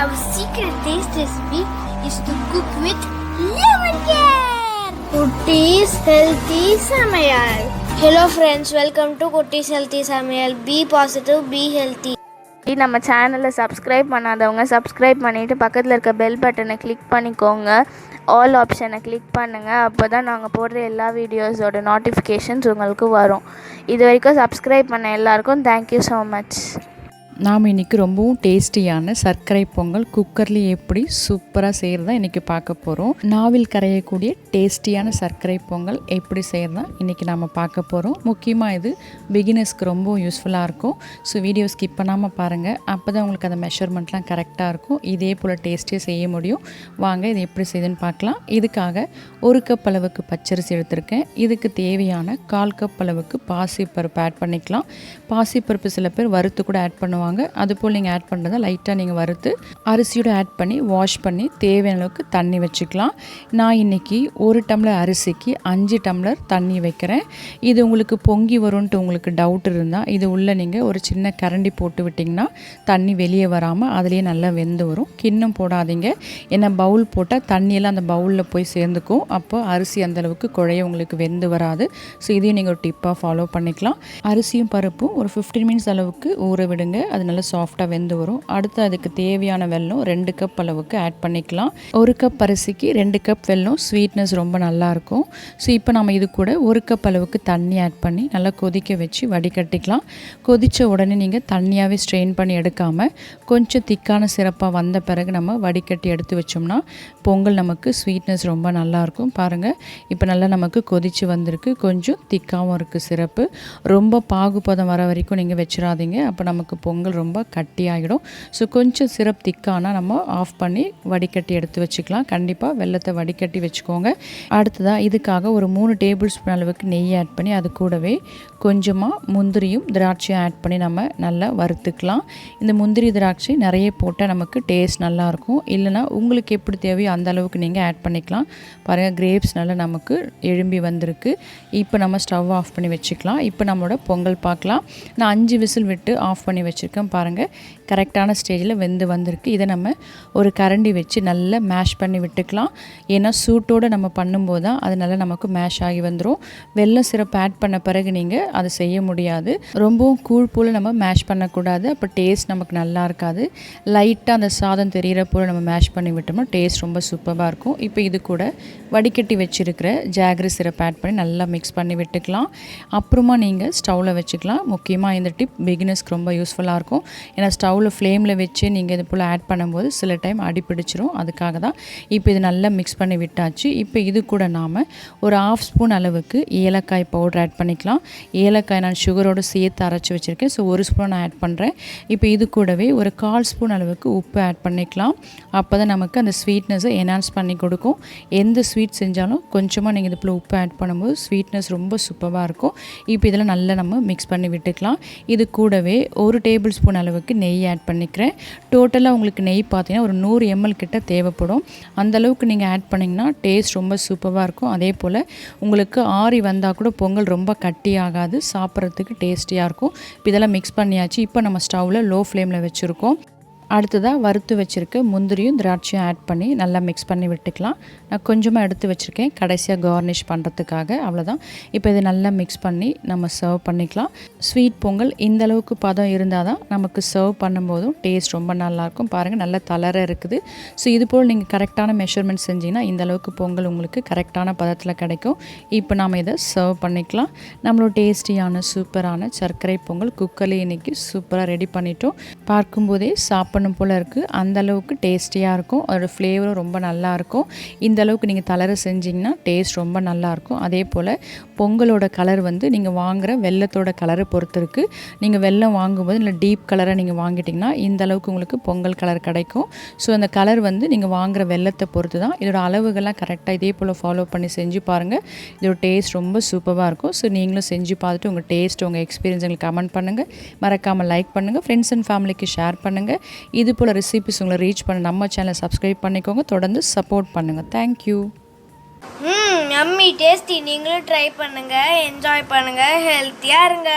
Our secret taste recipe is to cook with lemon care. Kutties Healthy Samayal. Hello friends, welcome to Kutties Healthy Samayal. Be positive, be healthy. நம்ம சேனலை subscribe பண்ணாதவங்க subscribe பண்ணிவிட்டு பக்கத்தில் இருக்க bell பட்டனை click பண்ணிக்கோங்க. All ஆப்ஷனை click பண்ணுங்கள். அப்போ தான் நாங்கள் போடுற எல்லா வீடியோஸோட நோட்டிஃபிகேஷன்ஸ் உங்களுக்கு வரும். இது வரைக்கும் சப்ஸ்கிரைப் பண்ண எல்லாருக்கும் தேங்க்யூ ஸோ மச். நாம் இன்றைக்கி ரொம்பவும் டேஸ்டியான சர்க்கரை பொங்கல் குக்கர்லேயே எப்படி சூப்பராக செய்கிறதா இன்றைக்கி பார்க்க போகிறோம். நாவில் கரையக்கூடிய டேஸ்டியான சர்க்கரை பொங்கல் எப்படி செய்கிறதா இன்றைக்கி நாம் பார்க்க போகிறோம். முக்கியமாக இது பிகினர்ஸ்க்கு ரொம்பவும் யூஸ்ஃபுல்லாக இருக்கும். ஸோ வீடியோ ஸ்கிப் பண்ணாமல் பாருங்கள். அப்போ தான் உங்களுக்கு அந்த மெஷர்மெண்ட்லாம் கரெக்டாக இருக்கும். இதே போல் டேஸ்டியாக செய்ய முடியும். வாங்க இது எப்படி செய்யுதுன்னு பார்க்கலாம். இதுக்காக 1 கப் அளவுக்கு பச்சரிசி எடுத்திருக்கேன். இதுக்கு தேவையான 1/4 கப் அளவுக்கு பாசிப்பருப்பு ஆட் பண்ணிக்கலாம். பாசிப்பருப்பு சில பேர் வறுத்து கூட ஆட் பண்ணுவாங்க. அதுபோல் நீங்கள் ஆட் பண்ணுறதை லைட்டாக நீங்கள் வறுத்து அரிசியோடு ஆட் பண்ணி வாஷ் பண்ணி தேவையான அளவுக்கு தண்ணி வச்சுக்கலாம். நான் இன்றைக்கி 1 டம்ளர் அரிசிக்கு 5 டம்ளர் தண்ணி வைக்கிறேன். இது உங்களுக்கு பொங்கி வரும்ன்ட்டு உங்களுக்கு டவுட் இருந்தால் இது உள்ளே நீங்கள் ஒரு சின்ன கரண்டி போட்டு விட்டிங்கன்னா தண்ணி வெளியே வராமல் அதுலேயே நல்லா வெந்து வரும். கிண்ணம் போடாதீங்க, ஏன்னா பவுல் போட்டால் தண்ணியெல்லாம் அந்த பவுலில் போய் சேர்ந்துக்கும். அப்போ அரிசி அந்தளவுக்கு குழைய உங்களுக்கு வெந்து வராது. ஸோ இதையும் நீங்கள் ஒரு டிப்பாக ஃபாலோ பண்ணிக்கலாம். அரிசியும் பருப்பும் ஒரு 15 மினிட்ஸ் அளவுக்கு ஊற விடுங்க. அது நல்லா சாஃப்டாக வெந்து வரும். அடுத்து அதுக்கு தேவையான வெல்லம் 2 கப் அளவுக்கு ஆட் பண்ணிக்கலாம். 1 கப் அரிசிக்கு 2 கப் வெல்லம் ஸ்வீட்னஸ் ரொம்ப நல்லாயிருக்கும். ஸோ இப்போ நம்ம இது கூட 1 கப் அளவுக்கு தண்ணி ஆட் பண்ணி நல்லா கொதிக்க வச்சு வடிகட்டிக்கலாம். கொதித்த உடனே நீங்கள் தண்ணியாகவே ஸ்ட்ரெயின் பண்ணி எடுக்காமல் கொஞ்சம் திக்கான சிரப்பாக வந்த பிறகு நம்ம வடிகட்டி எடுத்து வச்சோம்னா பொங்கல் நமக்கு ஸ்வீட்னஸ் ரொம்ப நல்லாயிருக்கும். பாருங்கள், இப்போ நல்லா நமக்கு கொதித்து வந்திருக்கு. கொஞ்சம் திக்காகவும் இருக்குது சிரப்பு. ரொம்ப பாகுபதம் வர வரைக்கும் நீங்கள் வச்சிடாதீங்க, அப்போ நமக்கு பொங்கல் ரொம்ப கட்டியாகிடும். ஸோ கொஞ்சம் சிரப் திக்கானால் நம்ம ஆஃப் பண்ணி வடிகட்டி எடுத்து வச்சுக்கலாம். கண்டிப்பாக வெல்லத்தை வடிகட்டி வச்சுக்கோங்க. அடுத்ததாக இதுக்காக ஒரு 3 டேபிள் ஸ்பூன் அளவுக்கு நெய் ஆட் பண்ணி அது கூடவே கொஞ்சமாக முந்திரியும் திராட்சையும் ஆட் பண்ணி நம்ம நல்லா வறுத்துக்கலாம். இந்த முந்திரி திராட்சை நிறைய போட்டால் நமக்கு டேஸ்ட் நல்லாயிருக்கும். இல்லைனா உங்களுக்கு எப்படி தேவையோ அந்த அளவுக்கு நீங்கள் ஆட் பண்ணிக்கலாம். பாருங்கள், கிரேப்ஸ் நல்லா நமக்கு எழும்பி வந்திருக்கு. இப்போ நம்ம ஸ்டவ் ஆஃப் பண்ணி வச்சுக்கலாம். இப்போ நம்மளோட பொங்கல் பார்க்கலாம். நான் 5 விசில் விட்டு ஆஃப் பண்ணி வச்சுருக்கேன். பாருங்கள், கரெக்டான ஸ்டேஜில் வெந்து வந்திருக்கு. இதை நம்ம ஒரு கரண்டி வச்சு நல்லா மேஷ் பண்ணி விட்டுக்கலாம். ஏன்னா சூட்டோடு நம்ம பண்ணும்போது தான் அது நல்லா நமக்கு மேஷ் ஆகி வந்துடும். வெல்லம் சிரப் ஆட் பண்ண பிறகு நீங்கள் அதை செய்ய முடியாது. ரொம்பவும் கூழ் போல் நம்ம மேஷ் பண்ணக்கூடாது, அப்போ டேஸ்ட் நமக்கு நல்லா இருக்காது. லைட்டாக அந்த சாதம் தெரிகிற போல் நம்ம மேஷ் பண்ணி விட்டோம்னா டேஸ்ட் ரொம்ப சூப்பராக இருக்கும். இப்போ இது கூட வடிகட்டி வச்சுருக்கிற ஜாகரி சிரப் ஆட் பண்ணி நல்லா மிக்ஸ் பண்ணி விட்டுக்கலாம். அப்புறமா நீங்கள் ஸ்டவ்வில் வச்சுக்கலாம். முக்கியமாக இந்த டிப் பிகினர்ஸ்க்கு ரொம்ப யூஸ்ஃபுல்லாக இருக்கும். ஏன்னா ஸ்டவ்வில் ஃப்ளேமில் வச்சு நீங்கள் இது போல் ஆட் பண்ணும்போது சில டைம் அடி பிடிச்சிரும். அதுக்காக தான். இப்போ இது நல்லா மிக்ஸ் பண்ணி விட்டாச்சு. இப்போ இது கூட நாம் ஒரு 1/2 ஸ்பூன் அளவுக்கு ஏலக்காய் பவுடர் ஆட் பண்ணிக்கலாம். ஏலக்காய் நான் சுகரோடு சேர்த்து அரைச்சி வச்சுருக்கேன். ஸோ 1 ஸ்பூன் நான் ஆட் பண்ணுறேன். இப்போ இது கூடவே ஒரு 1/4 ஸ்பூன் அளவுக்கு உப்பு ஆட் பண்ணிக்கலாம். அப்போ தான் நமக்கு அந்த ஸ்வீட்னஸை என்ஹான்ஸ் பண்ணி கொடுக்கும். எந்த ஸ்வீட் செஞ்சாலும் கொஞ்சமாக நீங்கள் இது போல் உப்பு ஆட் பண்ணும்போது ஸ்வீட்னஸ் ரொம்ப சூப்பராக இருக்கும். இப்போ இதெல்லாம் நல்லா நம்ம மிக்ஸ் பண்ணி விட்டுக்கலாம். இது கூடவே 1 டேபிள் ஸ்பூன் அளவுக்கு நெய் ஆட் பண்ணிக்கிறேன். டோட்டலாக உங்களுக்கு நெய் பார்த்தீங்கன்னா ஒரு 100 ml கிட்ட தேவைப்படும். அந்தளவுக்கு நீங்கள் ஆட் பண்ணிங்கன்னா டேஸ்ட் ரொம்ப சூப்பராக இருக்கும். அதே போல் உங்களுக்கு ஆறி வந்தால் கூட பொங்கல் ரொம்ப கட்டியாகாது, சாப்பிட்றதுக்கு டேஸ்டியாக இருக்கும். இப்போ இதெல்லாம் மிக்ஸ் பண்ணியாச்சு. இப்போ நம்ம ஸ்டவ்வில் லோ ஃப்ளேமில் வச்சுருக்கோம். அடுத்ததாக வறுத்து வச்சுருக்க முந்திரியும் திராட்சையும் ஆட் பண்ணி நல்லா மிக்ஸ் பண்ணி விட்டுக்கலாம். நான் கொஞ்சமாக எடுத்து வச்சுருக்கேன் கடைசியாக கார்னிஷ் பண்ணுறதுக்காக. அவ்வளோதான். இப்போ இதை நல்லா மிக்ஸ் பண்ணி நம்ம சர்வ் பண்ணிக்கலாம். ஸ்வீட் பொங்கல் இந்த அளவுக்கு பதம் இருந்தால் தான் நமக்கு சர்வ் பண்ணும்போதும் டேஸ்ட் ரொம்ப நல்லாயிருக்கும். பாருங்கள், நல்லா தளர இருக்குது. ஸோ இது போல் நீங்கள் கரெக்டான மெஷர்மெண்ட் செஞ்சிங்கன்னா இந்த அளவுக்கு பொங்கல் உங்களுக்கு கரெக்டான பதத்தில் கிடைக்கும். இப்போ நாம் இதை சர்வ் பண்ணிக்கலாம். நம்மளோட டேஸ்டியான சூப்பரான சர்க்கரை பொங்கல் குக்கர்லேயே இன்றைக்கி சூப்பராக ரெடி பண்ணிட்டோம். பார்க்கும்போதே சாப்பிட போல் இருக்குது. அந்த அளவுக்கு டேஸ்டியாக இருக்கும். அதோட ஃப்ளேவரும் ரொம்ப நல்லாயிருக்கும். இந்த அளவுக்கு நீங்கள் தளர செஞ்சிங்கன்னா டேஸ்ட் ரொம்ப நல்லாயிருக்கும். அதே போல் பொங்கலோட கலர் வந்து நீங்கள் வாங்குகிற வெல்லத்தோட கலரை பொறுத்து இருக்குது. நீங்கள் வெல்லம் வாங்கும்போது இல்லை டீப் கலரை நீங்கள் வாங்கிட்டிங்கன்னா இந்த அளவுக்கு உங்களுக்கு பொங்கல் கலர் கிடைக்கும். ஸோ அந்த கலர் வந்து நீங்கள் வாங்குகிற வெல்லத்தை பொறுத்து தான். இதோட அளவுகள்லாம் கரெக்டாக இதே போல் ஃபாலோ பண்ணி செஞ்சு பாருங்கள். இதோட டேஸ்ட் ரொம்ப சூப்பராக இருக்கும். ஸோ நீங்களும் செஞ்சு பார்த்துட்டு உங்கள் டேஸ்ட் உங்கள் எக்ஸ்பீரியன்ஸ் எங்களுக்கு கமெண்ட் பண்ணுங்கள். மறக்காமல் லைக் பண்ணுங்கள். ஃப்ரெண்ட்ஸ் அண்ட் ஃபேமிலிக்கு ஷேர் பண்ணுங்கள். இது போல் ரெசிபிஸ் உங்களை ரீச் பண்ண நம்ம சேனலை சப்ஸ்கிரைப் பண்ணிக்கோங்க. தொடர்ந்து சப்போர்ட் பண்ணுங்கள். தேங்க்யூ. Yummy tasty. நீங்களும் ட்ரை பண்ணுங்கள், என்ஜாய் பண்ணுங்கள், ஹெல்த்தியாக இருங்க.